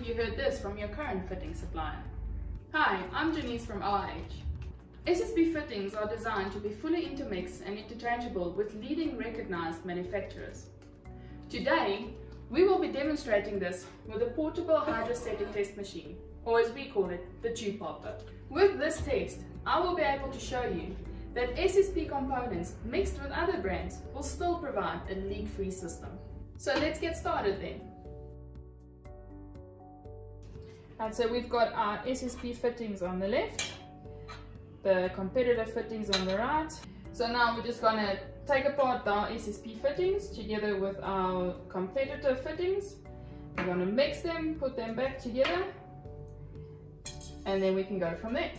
have you heard this from your current fitting supplier? Hi, I'm Janice from OIH. SSP fittings are designed to be fully intermixed and interchangeable with leading recognized manufacturers. Today, we will be demonstrating this with a Portable Hydrostatic Test Machine, or as we call it, the tube popper. With this test, I will be able to show you that SSP components mixed with other brands will still provide a leak-free system. So let's get started then. And so we've got our SSP fittings on the left, the competitor fittings on the right. So now we're just going to take apart our SSP fittings together with our competitor fittings. We're going to mix them, put them back together, and then we can go from there.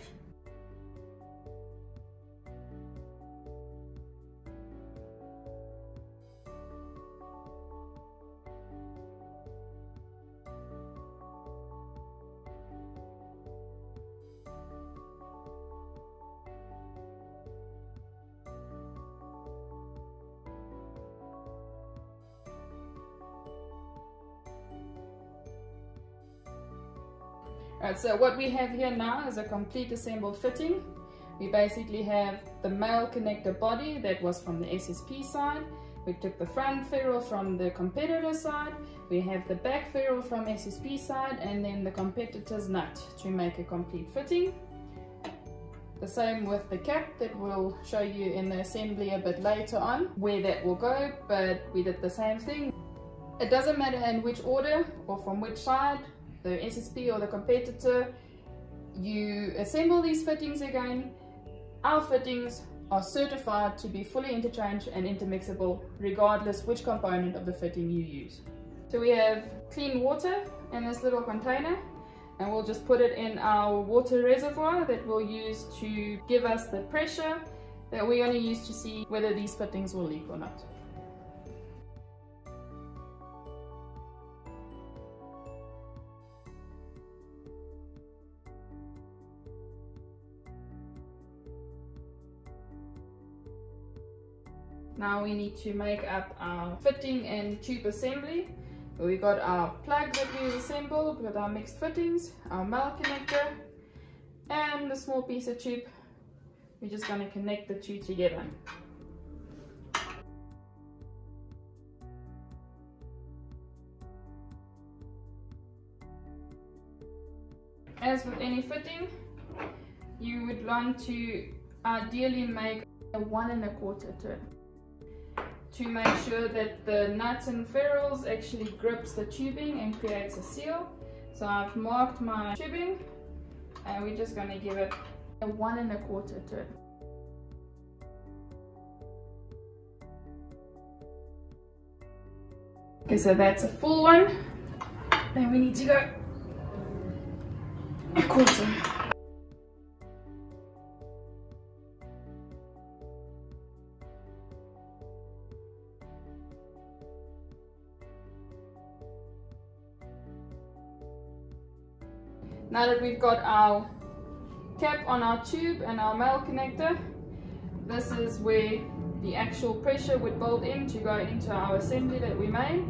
Right, so what we have here now is a complete assembled fitting. We basically have the male connector body that was from the SSP side. We took the front ferrule from the competitor side. We have the back ferrule from SSP side, and then the competitor's nut to make a complete fitting. The same with the cap that we'll show you in the assembly a bit later on where that will go, but we did the same thing. It doesn't matter in which order or from which side, the SSP or the competitor, you assemble these fittings again. Our fittings are certified to be fully interchanged and intermixable regardless which component of the fitting you use. So we have clean water in this little container, and we'll just put it in our water reservoir that we'll use to give us the pressure that we're going to use to see whether these fittings will leak or not. Now we need to make up our fitting and tube assembly. We got our plug that we assembled with our mixed fittings, our male connector, and the small piece of tube. We're just going to connect the two together. As with any fitting, you would want to ideally make a 1 1/4 turn, to make sure that the nuts and ferrules actually grips the tubing and creates a seal. So I've marked my tubing, and we're just going to give it a 1 1/4 turn. Okay, so that's a full one. Then we need to go a 1/4. Now that we've got our cap on our tube and our male connector, this is where the actual pressure would build in to go into our assembly that we made.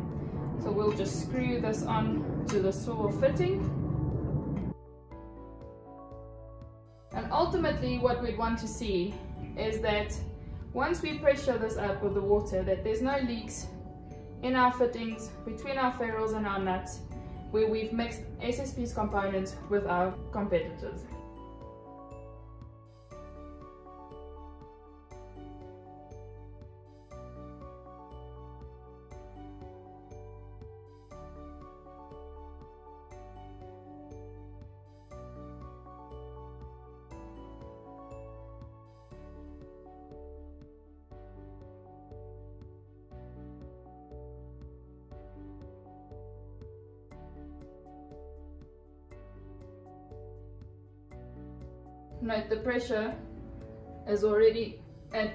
So we'll just screw this on to the swivel fitting. And ultimately what we'd want to see is that once we pressure this up with the water, that there's no leaks in our fittings, between our ferrules and our nuts, where we've mixed SSP's components with our competitors. Note the pressure is already at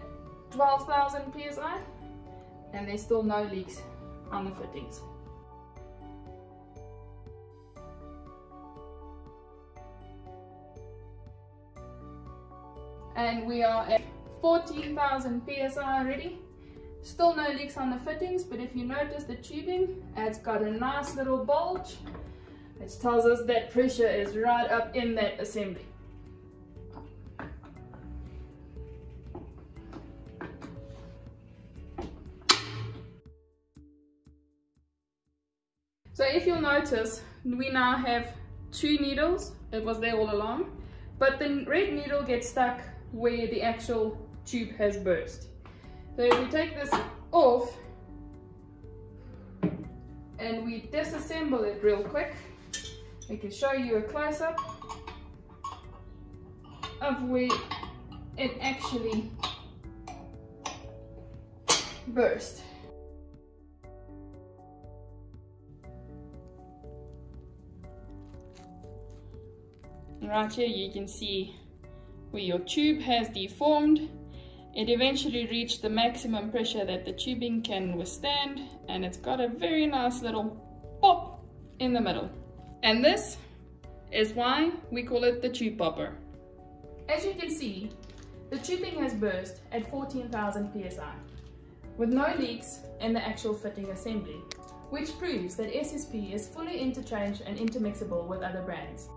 12,000 psi, and there's still no leaks on the fittings. And we are at 14,000 psi already. Still no leaks on the fittings, but if you notice the tubing, it's got a nice little bulge which tells us that pressure is right up in that assembly. So if you'll notice, we now have 2 needles. It was there all along, but the red needle gets stuck where the actual tube has burst. So if we take this off and we disassemble it real quick, we can show you a close-up of where it actually burst. Right here you can see where your tube has deformed. It eventually reached the maximum pressure that the tubing can withstand, and it's got a very nice little pop in the middle. And this is why we call it the tube popper. As you can see, the tubing has burst at 14,000 psi with no leaks in the actual fitting assembly, which proves that SSP is fully interchanged and intermixable with other brands.